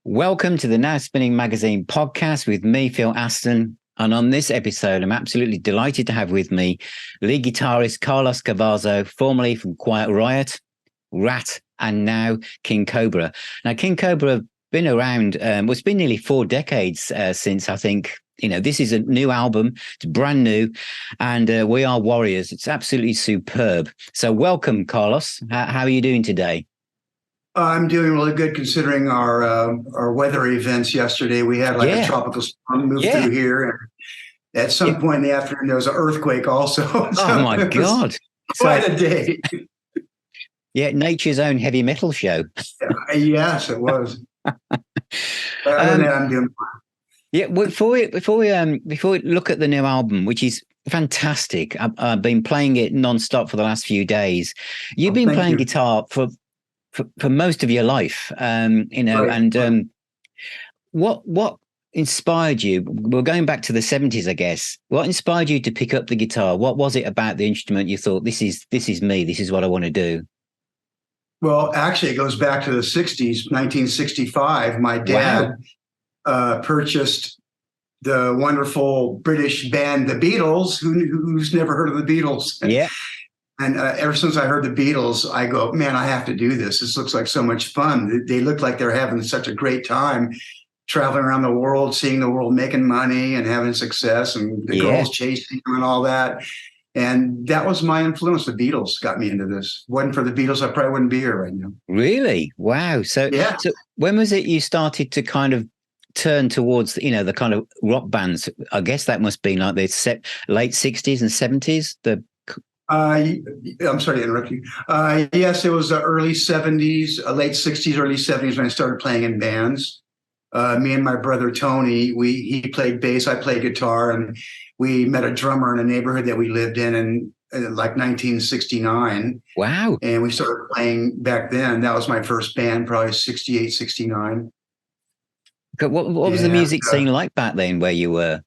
Welcome to the Now Spinning Magazine podcast with me, Phil Aston. And on this episode, I'm absolutely delighted to have with me lead guitarist Carlos Cavazo, formerly from Quiet Riot, Ratt, and now King Cobra. Now, King Cobra have been around, it's been nearly 4 decades since I think, this is a new album. It's brand new. And We Are Warriors. It's absolutely superb. So welcome, Carlos. How are you doing today? I'm doing really good considering our weather events yesterday. We had a tropical storm move through here, and at some point in the afternoon there was an earthquake also. Oh my God! Quite a day. Yeah, nature's own heavy metal show. Yes, it was. But other than that, I'm doing fine. Yeah, before we look at the new album, which is fantastic, I've been playing it non-stop for the last few days. You've been playing guitar for most of your life, Right. What inspired you? We're going back to the 70s, I guess. What inspired you to pick up the guitar? What was it about the instrument you thought, this is me, this is what I want to do? Well, actually, it goes back to the 60s, 1965. My dad purchased the wonderful British band, the Beatles. Who's never heard of the Beatles? Yeah. And ever since I heard the Beatles, I go, man, I have to do this. This looks like so much fun. They look like they're having such a great time traveling around the world, seeing the world, making money and having success, and the girls chasing them and all that. And that was my influence. The Beatles got me into this. Wasn't for the Beatles, I probably wouldn't be here right now. Really? Wow. So when was it you started to kind of turn towards, the kind of rock bands? I guess that must be like the late 60s and 70s, I'm sorry to interrupt you. Yes, it was the early 70s, late 60s, early 70s when I started playing in bands. Me and my brother Tony, he played bass, I played guitar, and we met a drummer in a neighborhood that we lived in like 1969. Wow. And we started playing back then. That was my first band, probably 68, 69. What was the music scene like back then where you were?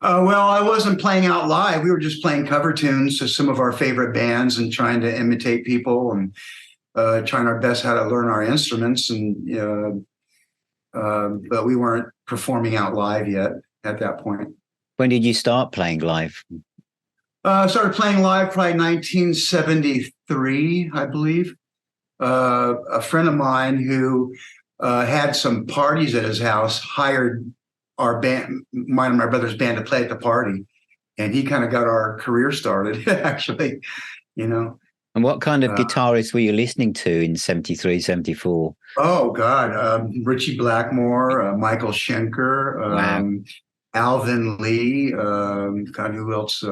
Well, I wasn't playing out live. We were just playing cover tunes to some of our favorite bands and trying to imitate people and trying our best how to learn our instruments. But we weren't performing out live yet at that point. When did you start playing live? I started playing live probably 1973, I believe. A friend of mine who had some parties at his house hired our band, mine and my brother's band, to play at the party. And he kind of got our career started, actually, And what kind of guitarists were you listening to in 73, 74? Oh, God. Richie Blackmore, Michael Schenker, Alvin Lee, God, who else?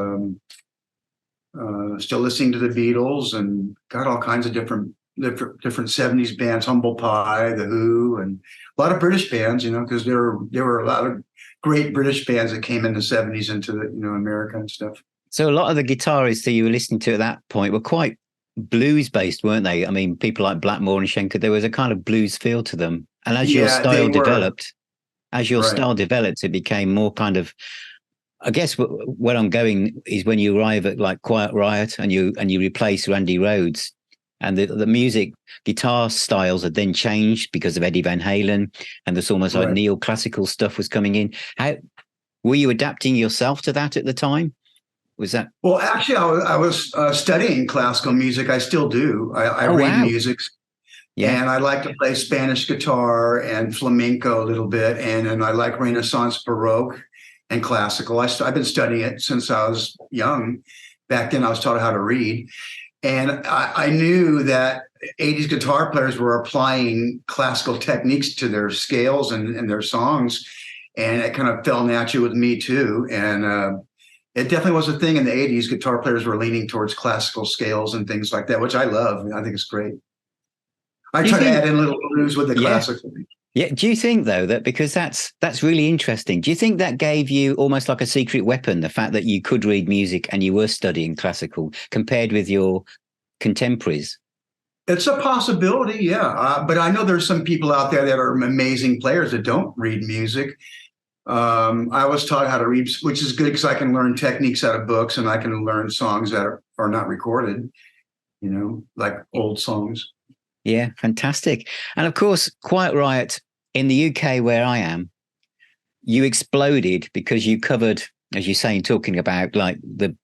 Still listening to the Beatles, and got all kinds of different 70s bands, Humble Pie, The Who, and a lot of British bands, because there were a lot of great British bands that came in the 70s into the, America and stuff. So a lot of the guitarists that you were listening to at that point were quite blues based, weren't they? I mean, people like Blackmore and Schenker, there was a kind of blues feel to them. And as your style developed, it became more kind of, I guess where I'm going is when you arrive at like Quiet Riot and you replace Randy Rhoads. And the music guitar styles had then changed because of Eddie Van Halen, and this almost like neoclassical stuff was coming in. How were you adapting yourself to that at the time? Was that? Well, actually, I was studying classical music. I still do. I read music, and I like to play Spanish guitar and flamenco a little bit, and I like Renaissance, Baroque, and classical. I've been studying it since I was young. Back then, I was taught how to read. And I knew that 80s guitar players were applying classical techniques to their scales and their songs. And it kind of fell naturally with me too. And it definitely was a thing in the 80s. Guitar players were leaning towards classical scales and things like that, which I love. I think it's great. I try to add in little blues with the classical. Yeah. Do you think, though, that because that's really interesting, do you think that gave you almost like a secret weapon, the fact that you could read music and you were studying classical compared with your contemporaries? It's a possibility, yeah. But I know there's some people out there that are amazing players that don't read music. I was taught how to read, which is good because I can learn techniques out of books and I can learn songs that are not recorded, like old songs. Yeah, fantastic. And of course, Quiet Riot in the UK where I am, you exploded because you covered, as you're saying, talking about like the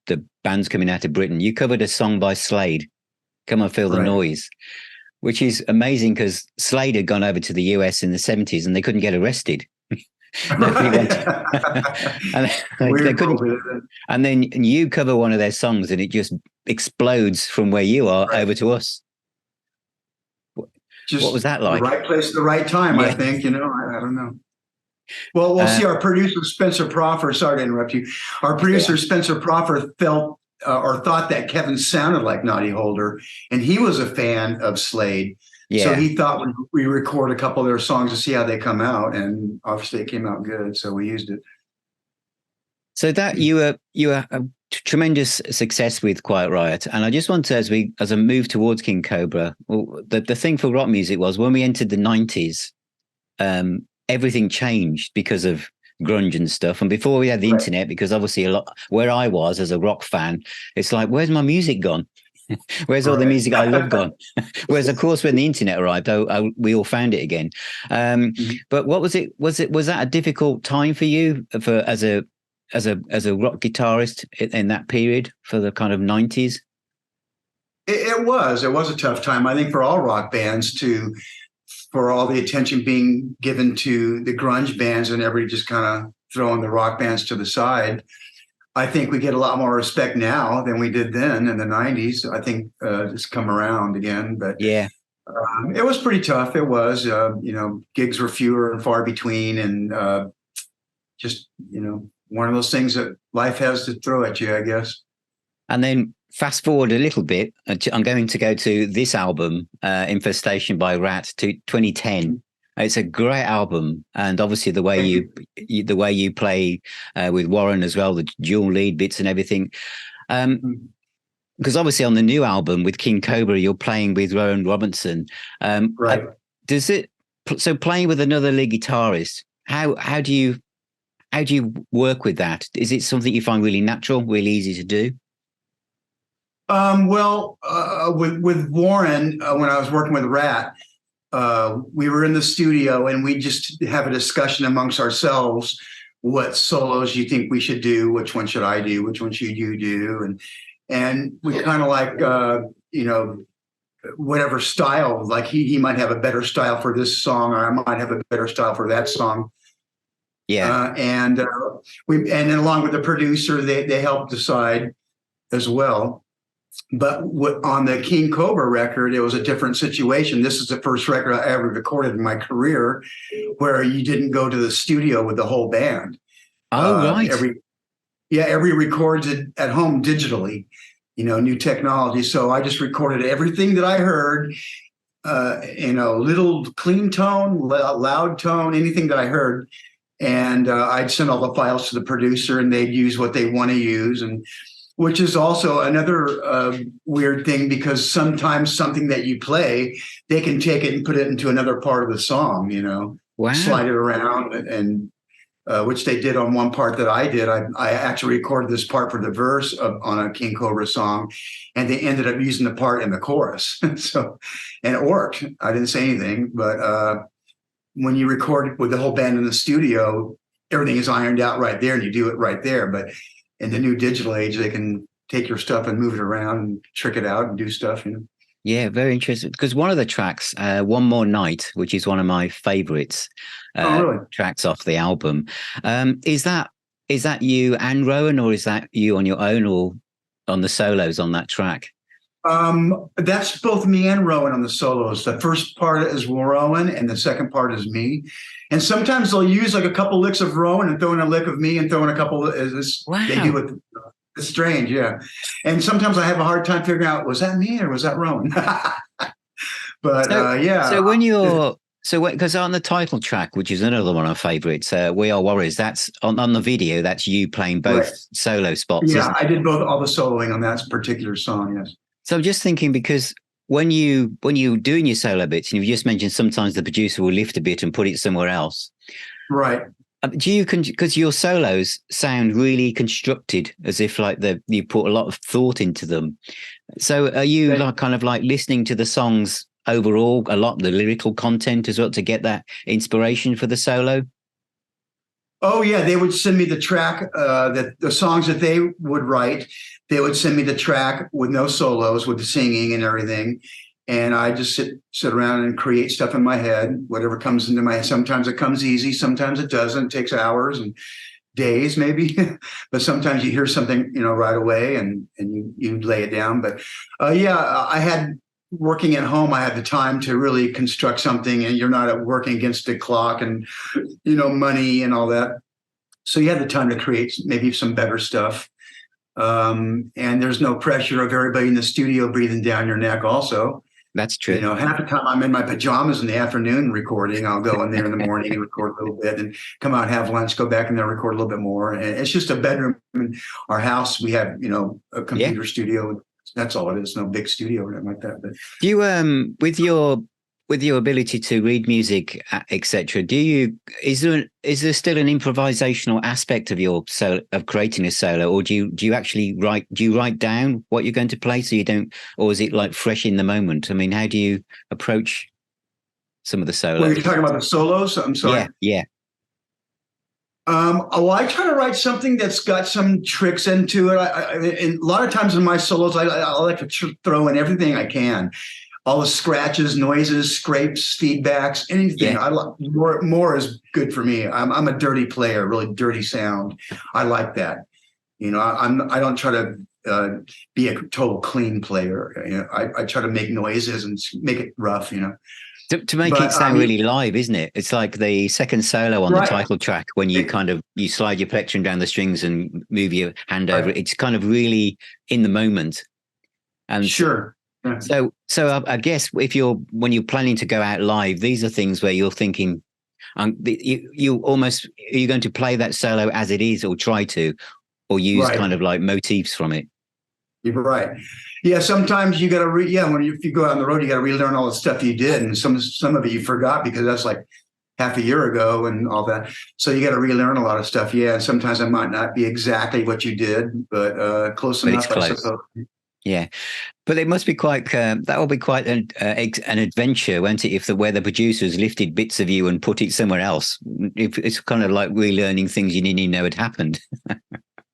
bands coming out of Britain. You covered a song by Slade, "Come and Feel the Noise," which is amazing because Slade had gone over to the US in the 70s and they couldn't get arrested. Nobody wanted, and they couldn't. And then you cover one of their songs and it just explodes from where you are over to us. What was that like? The right place at the right time, I think. I don't know. Well, we'll see. Our producer, Spencer Proffer, sorry to interrupt you. Our producer, Spencer Proffer, felt or thought that Kevin sounded like Noddy Holder, and he was a fan of Slade. Yeah. So he thought we record a couple of their songs to see how they come out, and obviously it came out good, so we used it. So that you were a tremendous success with Quiet Riot, and I just want to, as I move towards King Cobra, well, the thing for rock music was when we entered the 90s, everything changed because of grunge and stuff. And before we had the internet, because obviously a lot where I was as a rock fan, it's like, where's my music gone? Where's all the music I love gone? Whereas, of course, when the internet arrived, we all found it again. But what was it? Was that a difficult time for you as a rock guitarist in that period for the kind of 90s? It was a tough time, I think, for all rock bands for all the attention being given to the grunge bands and everybody just kind of throwing the rock bands to the side. I think we get a lot more respect now than we did then in the 90s. I think it's come around again, but yeah, it was pretty tough. It was, gigs were fewer and far between, and just, one of those things that life has to throw at you, I guess. And then fast forward a little bit, I'm going to go to this album, Infestation by Ratt, to 2010. It's a great album, and obviously the way you play with Warren as well, the dual lead bits and everything. Because obviously on the new album with King Cobra, you're playing with Rowan Robinson. Right. So playing with another lead guitarist, how do you work with that? Is it something you find really natural, really easy to do? With Warren, when I was working with Ratt, we were in the studio and we just have a discussion amongst ourselves. What solos you think we should do? Which one should I do? Which one should you do? And we kind of like, whatever style, like he might have a better style for this song, or I might have a better style for that song. Yeah. And then along with the producer, they helped decide as well. But on the King Cobra record, it was a different situation. This is the first record I ever recorded in my career where you didn't go to the studio with the whole band. Oh, right. Every recorded at home digitally, new technology. So I just recorded everything that I heard, little clean tone, loud tone, anything that I heard. And I'd send all the files to the producer and they'd use what they want to use. And which is also another weird thing, because sometimes something that you play, they can take it and put it into another part of the song, wow. Slide it around, and which they did on one part that I did. I actually recorded this part for the verse on a King Cobra song, and they ended up using the part in the chorus. And it worked. I didn't say anything, but when you record with the whole band in the studio, everything is ironed out right there, and you do it right there. But in the new digital age, they can take your stuff and move it around and trick it out and do stuff, Yeah, very interesting. Because one of the tracks, One More Night, which is one of my favorites tracks off the album, is that you and Rowan, or is that you on your own, or on the solos on that track? That's both me and Rowan on the solos. The first part is Rowan and the second part is me. And sometimes they'll use like a couple licks of Rowan and throw in a lick of me and throw in a couple of wow. They do it. It's strange, yeah. And sometimes I have a hard time figuring out, was that me or was that Rowan? But yeah. So when because on the title track, which is another one of my favorites, We Are Warriors, that's on the video, that's you playing both solo spots. Yeah, I did all the soloing on that particular song, yes. So I'm just thinking, because when you're doing your solo bits, and you've just mentioned sometimes the producer will lift a bit and put it somewhere else. Right. Because your solos sound really constructed, as if like you put a lot of thought into them. So are you like kind of like listening to the songs overall a lot, the lyrical content as well, to get that inspiration for the solo? Oh yeah, they would send me the track, that the songs that they would write. They would send me the track with no solos, with the singing and everything, and I just sit around and create stuff in my head, whatever comes into my head. Sometimes it comes easy, sometimes it doesn't. It takes hours and days maybe, but sometimes you hear something, right away, and you lay it down. But yeah, I had working at home, I had the time to really construct something, and you're not working against the clock and money and all that. So you had the time to create maybe some better stuff. And there's no pressure of everybody in the studio breathing down your neck also. That's true. Half the time I'm in my pajamas in the afternoon recording. I'll go in there in the morning and record a little bit, and come out, have lunch, go back in there, record a little bit more. And it's just a bedroom in our house. We have, a computer studio. That's all it is. No big studio or anything like that. But do you, with your ability to read music, etc., is there still an improvisational aspect of of creating a solo, or do you actually write down what you're going to play, so you don't, or is it like fresh in the moment? I mean, how do you approach some of the solos? Well, you're talking about the solos? I'm sorry. Yeah. I try to write something that's got some tricks into it. And a lot of times in my solos, I like to throw in everything I can. All the scratches, noises, scrapes, feedbacks, anything. Yeah. I like more is good for me. I'm a dirty player, really dirty sound. I like that. I don't try to be a total clean player. I try to make noises and make it rough. To make it sound really live, isn't it? It's like the second solo on the title track, when you you slide your plectrum down the strings and move your hand over it. It's kind of really in the moment. And sure. So I guess when you're planning to go out live, these are things where you're thinking, you almost, are you going to play that solo as it is, or try to, or use kind of like motifs from it? You're right. Yeah, sometimes you got to if you go out on the road, you got to relearn all the stuff you did, and some of it you forgot because that's like half a year ago and all that. So you got to relearn a lot of stuff. Yeah, and sometimes it might not be exactly what you did, but close enough, I suppose. Yeah, but it must be quite. That will be quite an adventure, won't it? Where the producers lifted bits of you and put it somewhere else. It's kind of like relearning things you didn't even know had happened.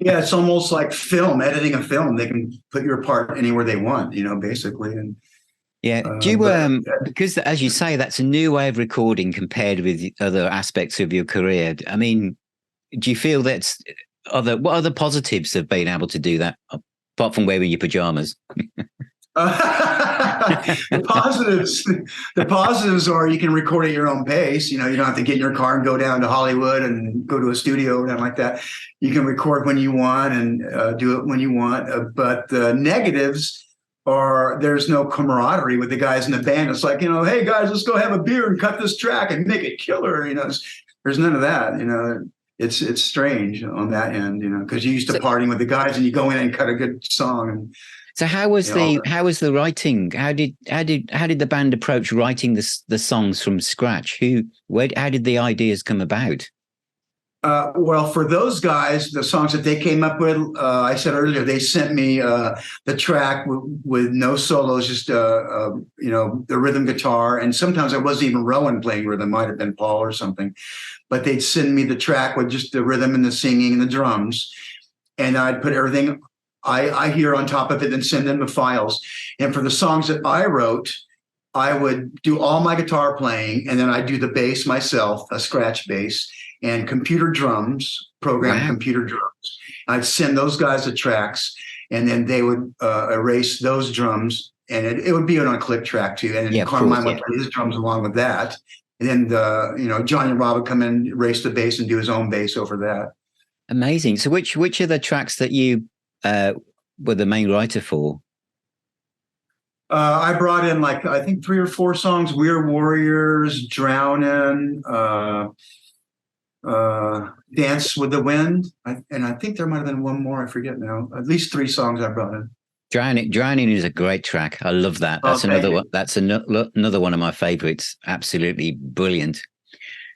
Yeah, it's almost like editing a film. They can put your part anywhere they want, basically. And yeah, do you because, as you say, that's a new way of recording compared with other aspects of your career. I mean, do you feel what other positives of being able to do that, apart from wearing your pajamas? The positives are you can record at your own pace. You don't have to get in your car and go down to Hollywood and go to a studio or anything like that. You can record when you want and do it when you want. But the negatives are there's no camaraderie with the guys in the band. It's like, hey guys, let's go have a beer and cut this track and make it killer. There's none of that. It's strange on that end, because you used to partying with the guys and you go in and cut a good song. And so how was the writing? How did the band approach writing the songs from scratch? How did the ideas come about? Well, for those guys, the songs that they came up with, I said earlier, they sent me the track with no solos, just the rhythm guitar, and sometimes it wasn't even Rowan playing rhythm; might have been Paul or something. But they'd send me the track with just the rhythm and the singing and the drums, and I'd put everything I hear on top of it and send them the files. And for the songs that I wrote, I would do all my guitar playing, and then I'd do the bass myself, a scratch bass, and computer drums, programmed computer drums. I'd send those guys the tracks, and then they would erase those drums, and it would be on a click track too. And then Carmine would play his drums along with that. And then Johnny Robb would come in, erase the bass, and do his own bass over that. Amazing. So which are the tracks that you were the main writer for? I brought in I think 3 or 4 songs: We're Warriors, Drownin', Dance with the Wind, and I think there might have been one more, I forget now. At least 3 songs I brought in. Drowning is a great track. I love that. That's another one. That's another one of my favorites. Absolutely brilliant.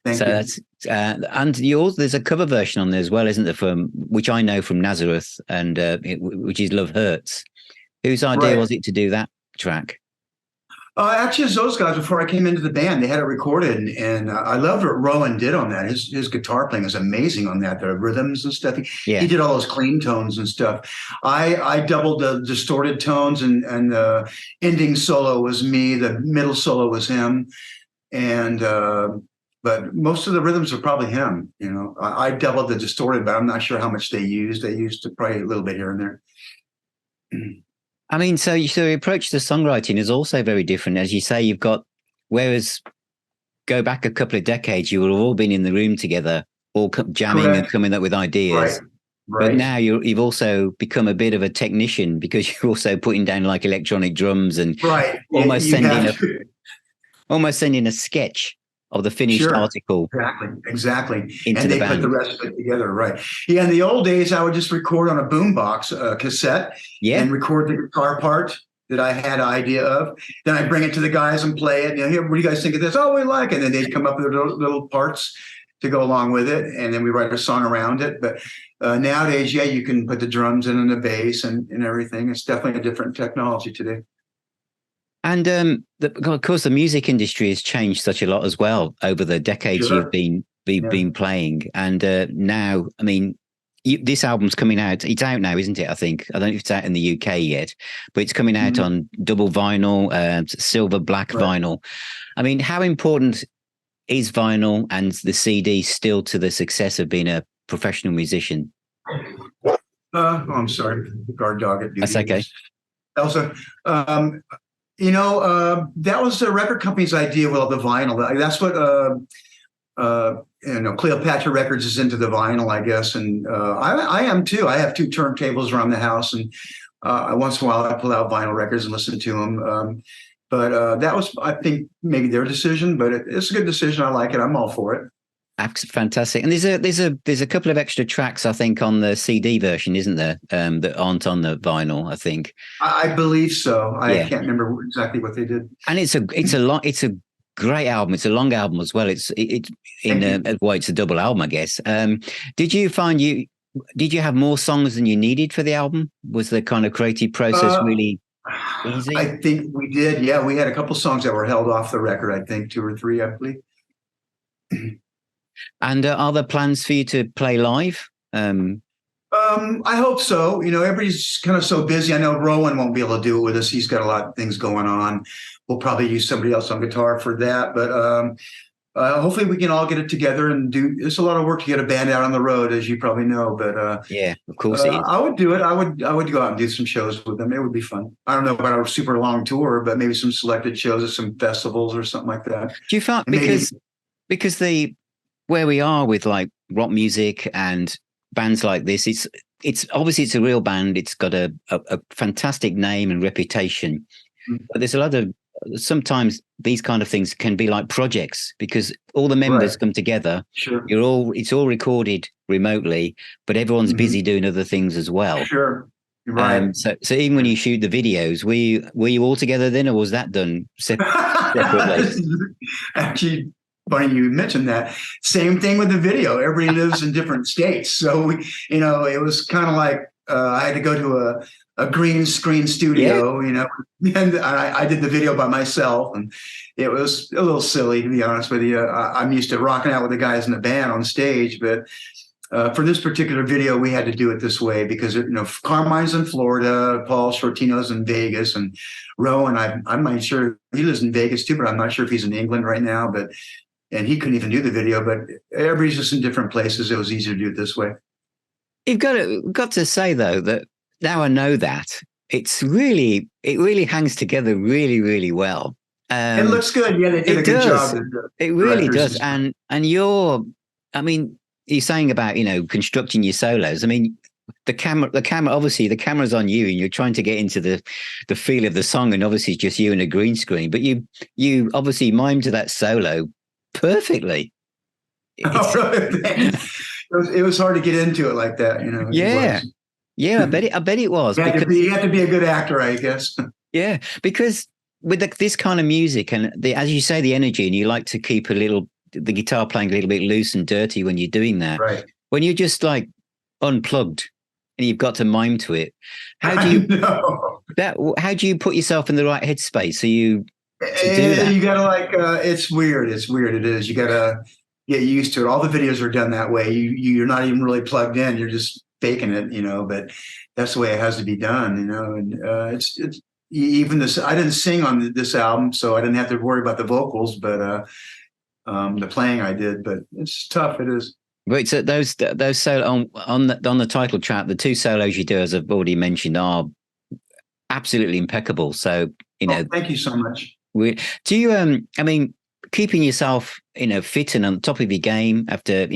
Thank you. That's and there's a cover version on there as well, isn't there? From which I know from Nazareth, and which is Love Hurts. Whose idea was it to do that track? Actually, it's those guys before I came into the band. They had it recorded, and I loved what Rowan did on that. His guitar playing is amazing on that. The rhythms and stuff. He did all those clean tones and stuff. I doubled the distorted tones, and the ending solo was me. The middle solo was him, and but most of the rhythms are probably him. You know, I doubled the distorted, but I'm not sure how much they used. They used probably a little bit here and there. I mean, so your approach to songwriting is also very different. As you say, you've got, whereas go back a couple of decades, you would have all been in the room together, all jamming and coming up with ideas. Right. But now you've also become a bit of a technician because you're also putting down like electronic drums and almost sending a sketch of the finished article. Exactly. And they put the rest of it together, right? Yeah, in the old days, I would just record on a boombox cassette and record the guitar part that I had an idea of. Then I bring it to the guys and play it. You know, here, what do you guys think of this? Oh, we like it. And then they'd come up with little parts to go along with it, and then we write a song around it. But nowadays, you can put the drums in and the bass and everything. It's definitely a different technology today. And of course, the music industry has changed such a lot as well over the decades you've been playing. And now, I mean, this album's coming out. It's out now, isn't it? I think. I don't know if it's out in the UK yet, but it's coming out on double vinyl, silver black vinyl. I mean, how important is vinyl and the CD still to the success of being a professional musician? I'm sorry, the guard dog at duty. That's okay. Elsa, you know, that was the record company's idea. Well, the vinyl. That's what you know. Cleopatra Records is into the vinyl, I guess, and I am too. I have 2 turntables around the house, and once in a while I pull out vinyl records and listen to them. But that was, I think, maybe their decision. But it's a good decision. I like it. I'm all for it. Fantastic. And there's a couple of extra tracks, I think, on the CD version, isn't there? That aren't on the vinyl, I think. I believe so. I can't remember exactly what they did. And it's a great album. It's a long album as well. It's a double album, I guess. Did you have more songs than you needed for the album? Was the kind of creative process really easy? I think we did. Yeah, we had a couple songs that were held off the record. I think 2 or 3, I believe. And are there plans for you to play live? I hope so. You know, everybody's kind of so busy. I know Rowan won't be able to do it with us. He's got a lot of things going on. We'll probably use somebody else on guitar for that. But hopefully we can all get it together and do. It's a lot of work to get a band out on the road, as you probably know. But yeah, of course it is. I would do it. I would go out and do some shows with them. It would be fun. I don't know about a super long tour, but maybe some selected shows at some festivals or something like that. Do you find because where we are with like rock music and bands like this, it's obviously it's a real band. It's got a fantastic name and reputation, but there's a lot of, sometimes these kind of things can be like projects because all the members come together. Sure. It's all recorded remotely, but everyone's busy doing other things as well. Sure. Right. So even when you shoot the videos, were you all together then, or was that done separately? Actually, funny you mentioned that. Same thing with the video. Everybody lives in different states. So, you know, it was kind of like I had to go to a green screen studio, you know, and I did the video by myself. And it was a little silly, to be honest with you. I'm used to rocking out with the guys in the band on stage. But for this particular video, we had to do it this way because, you know, Carmine's in Florida, Paul Shortino's in Vegas, and Rowan, I'm not sure, he lives in Vegas too, but I'm not sure if he's in England right now. And he couldn't even do the video, but everybody's just in different places. It was easier to do it this way. You've got to say though that now I know that it really hangs together really, really well. It looks good. Yeah, they did a good job. It really does. And you're saying about, you know, constructing your solos. I mean, the camera, obviously the camera's on you and you're trying to get into the feel of the song, and obviously it's just you and a green screen, but you obviously mime to that solo perfectly. It was hard to get into it like that, you know. Yeah, I bet it was. You have to be a good actor, I guess. Yeah, because with this kind of music and as you say, the energy, and you like to keep the guitar playing a little bit loose and dirty when you're doing that. Right. When you're just like unplugged and you've got to mime to it, how do you put yourself in the right headspace? So to do that? You gotta it's weird. It's weird. It is. You gotta get used to it. All the videos are done that way. You're not even really plugged in. You're just faking it, but that's the way it has to be done, And it's even this. I didn't sing on this album, so I didn't have to worry about the vocals, but the playing I did. But it's tough. It is. Right, so those solo on the title track, the two solos you do, as I've already mentioned, are absolutely impeccable. So thank you so much. Do you I mean, keeping yourself fit and on top of your game after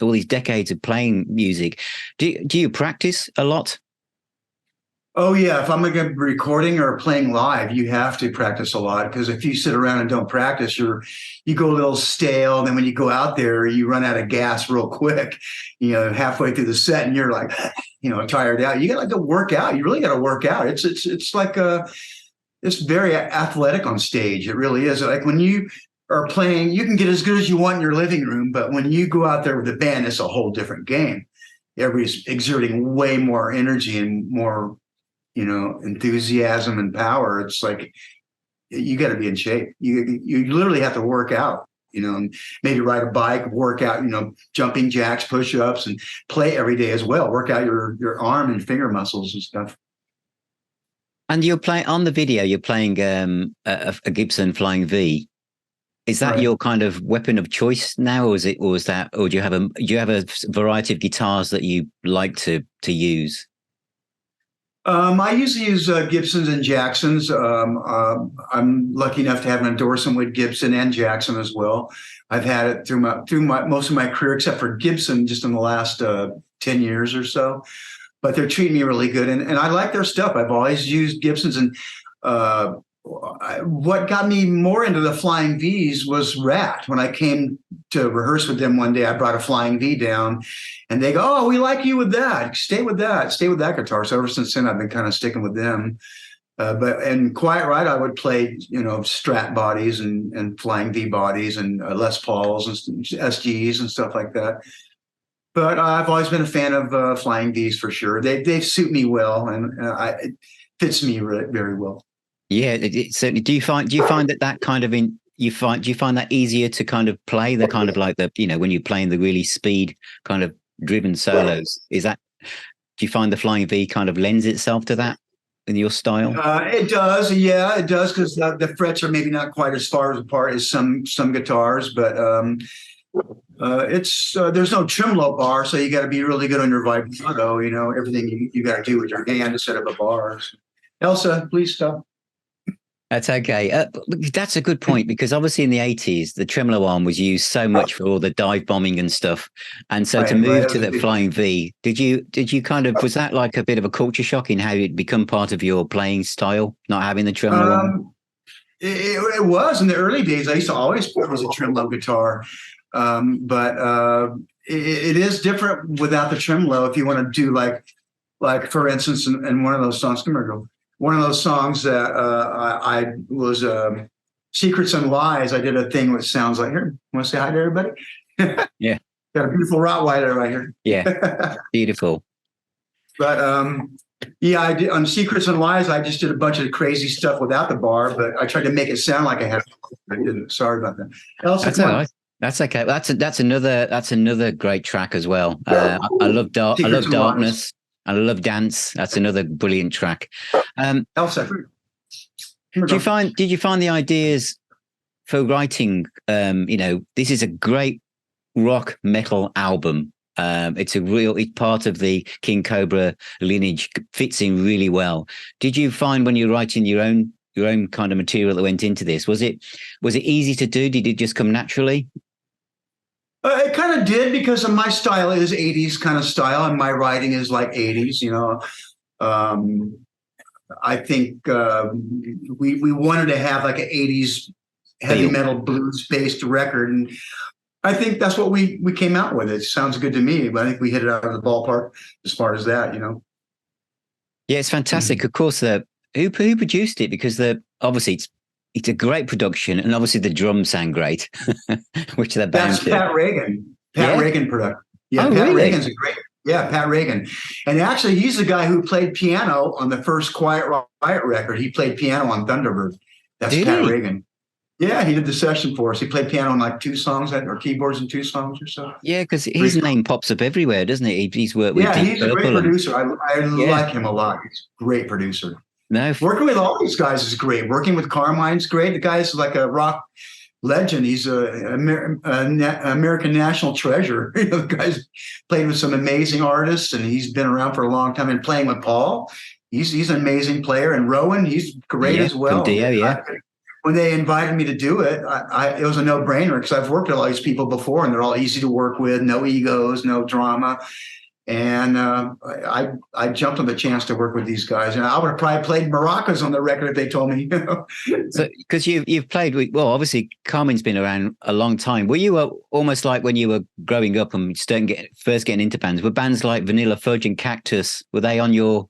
all these decades of playing music, do you practice a lot? Oh yeah, if I'm going to be recording or playing live, you have to practice a lot, because if you sit around and don't practice, you go a little stale. And then when you go out there, you run out of gas real quick, halfway through the set, and you're like, tired out. You got to work out. You really got to work out. It's like it's very athletic on stage. It really is. Like when you are playing, you can get as good as you want in your living room, but when you go out there with a band, it's a whole different game. Everybody's exerting way more energy and more enthusiasm and power. It's like you got to be in shape. You literally have to work out, and maybe ride a bike, work out, jumping jacks, push-ups, and play every day as well. Work out your arm and finger muscles and stuff. And you're playing on the video. You're playing a Gibson Flying V. Is that your kind of weapon of choice now, or do you have a variety of guitars that you like to use? I usually use Gibsons and Jacksons. I'm lucky enough to have an endorsement with Gibson and Jackson as well. I've had it through my most of my career, except for Gibson, just in the last 10 years or so. But they're treating me really good, and I like their stuff. I've always used Gibsons, and what got me more into the Flying Vs was Ratt. When I came to rehearse with them one day, I brought a Flying V down, and they go, "Oh, we like you with that. Stay with that guitar." So ever since then, I've been kind of sticking with them. And Quiet Riot, I would play, Strat bodies and Flying V bodies and Les Pauls and SGs and stuff like that. But I've always been a fan of Flying Vs for sure. They suit me well, and it fits me very well. Yeah, it certainly. Do you find that kind of do you find that easier to kind of play the kind of like when you're playing the really speed kind of driven solos? Do you find the Flying V kind of lends itself to that in your style? It does, yeah, it does, because the frets are maybe not quite as far apart as some guitars, but it's there's no tremolo bar, so you got to be really good on your vibrato. Everything you got to do with your hand instead of a bar. Elsa, please stop. That's okay. That's a good point, because obviously in the 80s, the tremolo arm was used so much for all the dive bombing and stuff. And so to move to the Flying V, did you kind of, was that like a bit of a culture shock in how it become part of your playing style, not having the tremolo arm? It was in the early days. I used to always play with a tremolo guitar. But it is different without the tremolo. If you want to do like for instance, in one of those songs, one of those songs that I was Secrets and Lies. I did a thing which sounds like, here, want to say hi to everybody? Yeah. Got a beautiful Rottweiler right here. Yeah. Beautiful. But yeah, I did on Secrets and Lies. I just did a bunch of crazy stuff without the bar, but I tried to make it sound like I had. I didn't. Sorry about that. Elsa, that's all right. That's okay. That's another great track as well. I love Darkness. I love Dance. That's another brilliant track. Elsa, did you find the ideas for writing? This is a great rock metal album. It's part of the King Cobra lineage, fits in really well. Did you find when you're writing your own kind of material that went into this, was it easy to do? Did it just come naturally? It kind of did, because my style is 80s kind of style, and my writing is like 80s. I think we wanted to have like an 80s heavy metal blues based record, and I think that's what we came out with. It sounds good to me, but I think we hit it out of the ballpark as far as that. Yeah, it's fantastic. Of course, who produced it? Because obviously it's a great production, and obviously the drums sound great, which they're bound to. That's Pat Reagan. Reagan production. Yeah, Pat really? Reagan's a great. Yeah, Pat Reagan. And actually, he's the guy who played piano on the first Quiet Riot record. He played piano on Thunderbird. That's Did Pat he? Reagan. Yeah, he did the session for us. He played piano on like 2 songs or keyboards in 2 songs or so. Yeah, because his name pops up everywhere, doesn't it? He's worked with Yeah, Deep he's a great Purple and producer. I yeah. like him a lot. He's a great producer. No, Working with all these guys is great. Working with Carmine's great. The guy's like a rock legend. He's an American national treasure. The guy's played with some amazing artists, and he's been around for a long time. And playing with Paul, he's an amazing player. And Rowan, he's great as well. from Dio, yeah. When they invited me to do it, it was a no-brainer because I've worked with all these people before, and they're all easy to work with, no egos, no drama. And I jumped on the chance to work with these guys, and I would have probably played maracas on the record if they told me. So, because you've played with, well, obviously Carmen's been around a long time. Were you almost like when you were growing up and first getting into bands? Were bands like Vanilla Fudge and Cactus, were they on your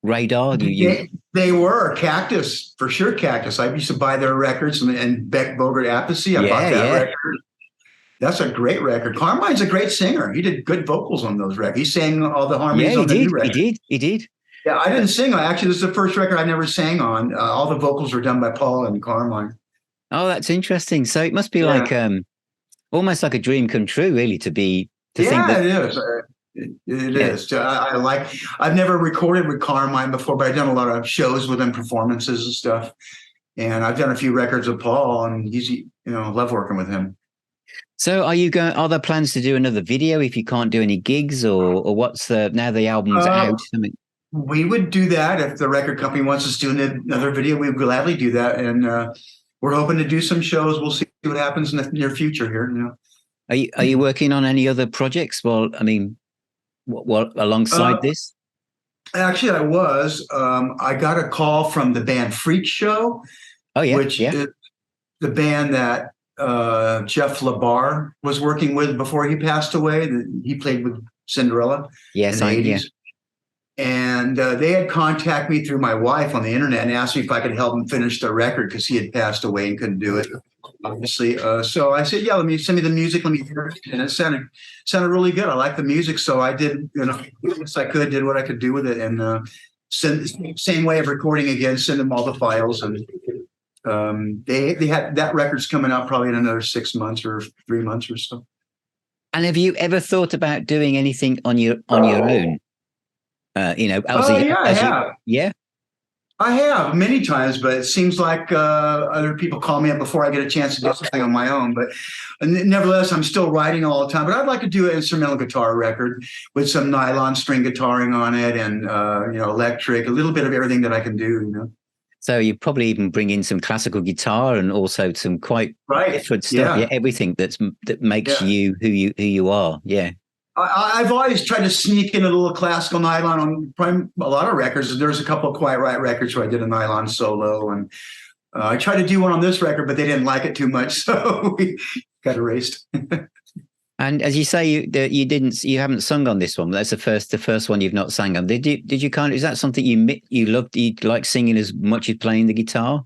radar? They were. Cactus, for sure. Cactus. I used to buy their records, and Beck Bogart Apathy. I bought that record. That's a great record. Carmine's a great singer. He did good vocals on those records. He sang all the harmonies on the new record. He did. Yeah, I didn't sing. Actually, this is the first record I never sang on. All the vocals were done by Paul and Carmine. Oh, that's interesting. So it must be like almost like a dream come true, really, to think that. It is. It is. I've never recorded with Carmine before, but I've done a lot of shows with him, performances and stuff. And I've done a few records with Paul, and he's, love working with him. So are there plans to do another video if you can't do any gigs, or what's now the album's out? We would do that if the record company wants us to do another video. We would gladly do that. And we're hoping to do some shows. We'll see what happens in the near future here. Are you working on any other projects? Well, I mean, what alongside this? Actually, I was. I got a call from the band Freak Show. Oh, yeah. Which is the band that Jeff LaBar was working with before he passed away. He played with Cinderella in the 80s. And they had contacted me through my wife on the internet and asked me if I could help him finish the record because he had passed away and couldn't do it, obviously. So I said, let me send me the music. Let me hear it. And it sounded really good. I liked the music. So I did, best I could, did what I could do with it. And same way of recording again, send them all the files. And they had that record's coming out probably in another 6 months or 3 months or so. And have you ever thought about doing anything on your own? I have. Yeah, I have many times, but it seems like other people call me up before I get a chance to do something on my own. But nevertheless, I'm still writing all the time. But I'd like to do an instrumental guitar record with some nylon string guitaring on it, and electric, a little bit of everything that I can do. So you probably even bring in some classical guitar and also some quite different stuff. Yeah, everything that makes you who you are. Yeah. I've always tried to sneak in a little classical nylon on a lot of records. There's a couple of Quiet Riot records where I did a nylon solo, and I tried to do one on this record, but they didn't like it too much, so we got erased. And as you say, you haven't sung on this one. That's the first one you've not sang on. Did you is that something you loved? You like singing as much as playing the guitar?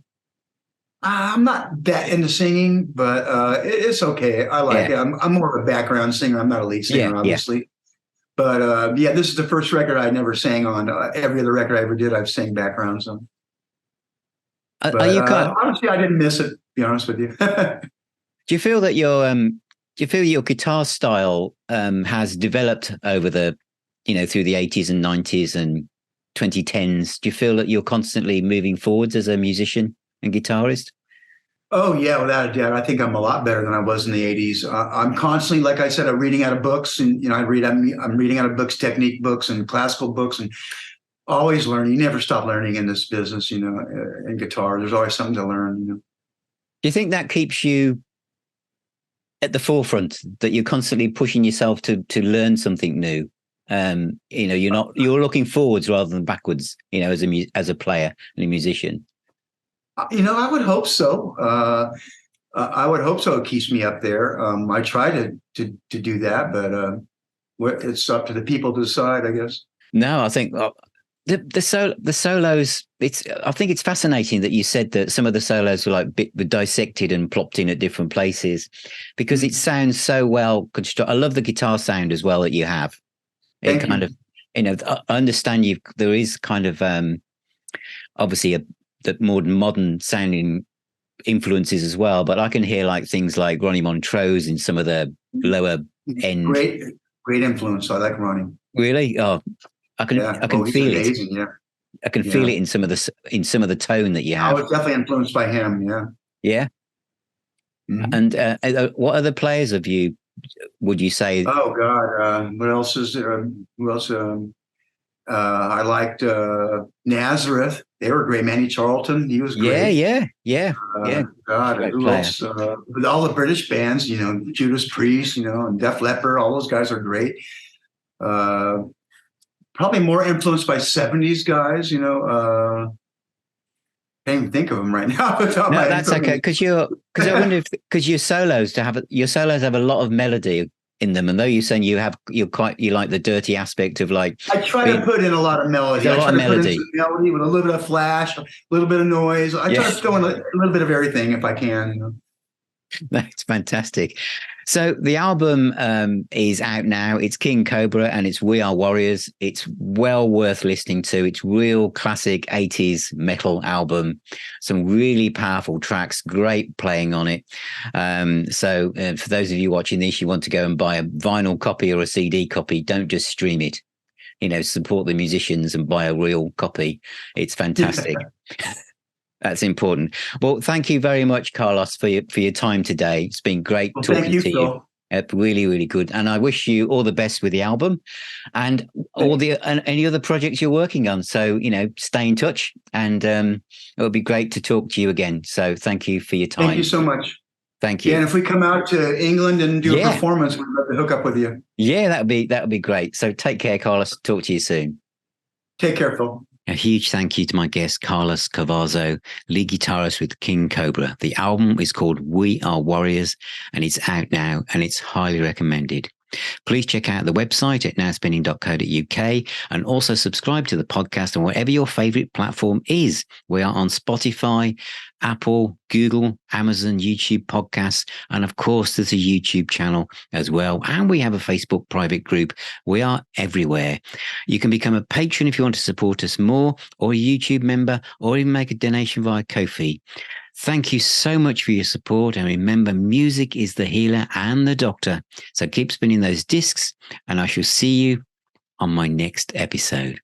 I'm not that into singing, but it's okay. I like it. I'm more of a background singer. I'm not a lead singer, obviously. Yeah. But this is the first record I never sang on. Every other record I ever did, I've sang backgrounds on. Honestly, I didn't miss it, to be honest with you. Do you feel that your guitar style has developed over through the 80s and 90s and 2010s? Do you feel that you're constantly moving forwards as a musician and guitarist? Oh yeah, without a doubt. I think I'm a lot better than I was in the 80s. I'm constantly, like I said, I'm reading out of books, and I'm reading out of books, technique books and classical books, and always learning. You never stop learning in this business, in guitar. There's always something to learn. Do you think that keeps you at the forefront, that you're constantly pushing yourself to learn something new? You're looking forwards rather than backwards, as a player and a musician. I would hope so. I would hope so. It keeps me up there. I try to do that, but it's up to the people to decide, I guess. No, I think the solos. I think it's fascinating that you said that some of the solos were were dissected and plopped in at different places, because it sounds so well constructed. I love the guitar sound as well that you have. I understand there is kind of obviously the more modern sounding influences as well, but I can hear like things like Ronnie Montrose in some of the lower end. Great influence. I like Ronnie. Really? Oh, I can feel amazing, it. Yeah. I can feel it in some of the tone that you have. I was definitely influenced by him. Yeah. Yeah. Mm-hmm. And what other players would you say? Oh God, what else is there? Who else? I liked Nazareth. They were great. Manny Charlton, he was great. Yeah. God, great who player. else? With all the British bands, Judas Priest, and Def Leppard, all those guys are great. Probably more influenced by 70s guys, can't even think of them right now. No, that's okay. Because I wonder if your solos have a lot of melody in them, and though you're saying you like the dirty aspect of like. I try to put in a lot of melody. I try to put in some melody with a little bit of flash, a little bit of noise. I try to throw in a little bit of everything if I can. That's fantastic. So the album is out now. It's King Cobra and it's We Are Warriors. It's well worth listening to. It's real classic 80s metal album. Some really powerful tracks, great playing on it. So for those of you watching this, you want to go and buy a vinyl copy or a CD copy. Don't just stream it. Support the musicians and buy a real copy. It's fantastic. That's important. Well, thank you very much, Carlos, for your time today. It's been great talking to you. Really, really good. And I wish you all the best with the album and any other projects you're working on. So, stay in touch and it'll be great to talk to you again. So thank you for your time. Thank you so much. Thank you. Yeah, and if we come out to England and do a performance, we'd love to hook up with you. Yeah, that would be great. So take care, Carlos. Talk to you soon. Take care, Phil. A huge thank you to my guest, Carlos Cavazo, lead guitarist with King Cobra. The album is called We Are Warriors and it's out now and it's highly recommended. Please check out the website at nowspinning.co.uk and also subscribe to the podcast on whatever your favorite platform is. We are on Spotify, Apple, Google, Amazon, YouTube podcasts, and of course there's a YouTube channel as well. And we have a Facebook private group. We are everywhere. You can become a patron if you want to support us more, or a YouTube member, or even make a donation via Ko-fi. Thank you so much for your support. And remember, music is the healer and the doctor. So keep spinning those discs, and I shall see you on my next episode.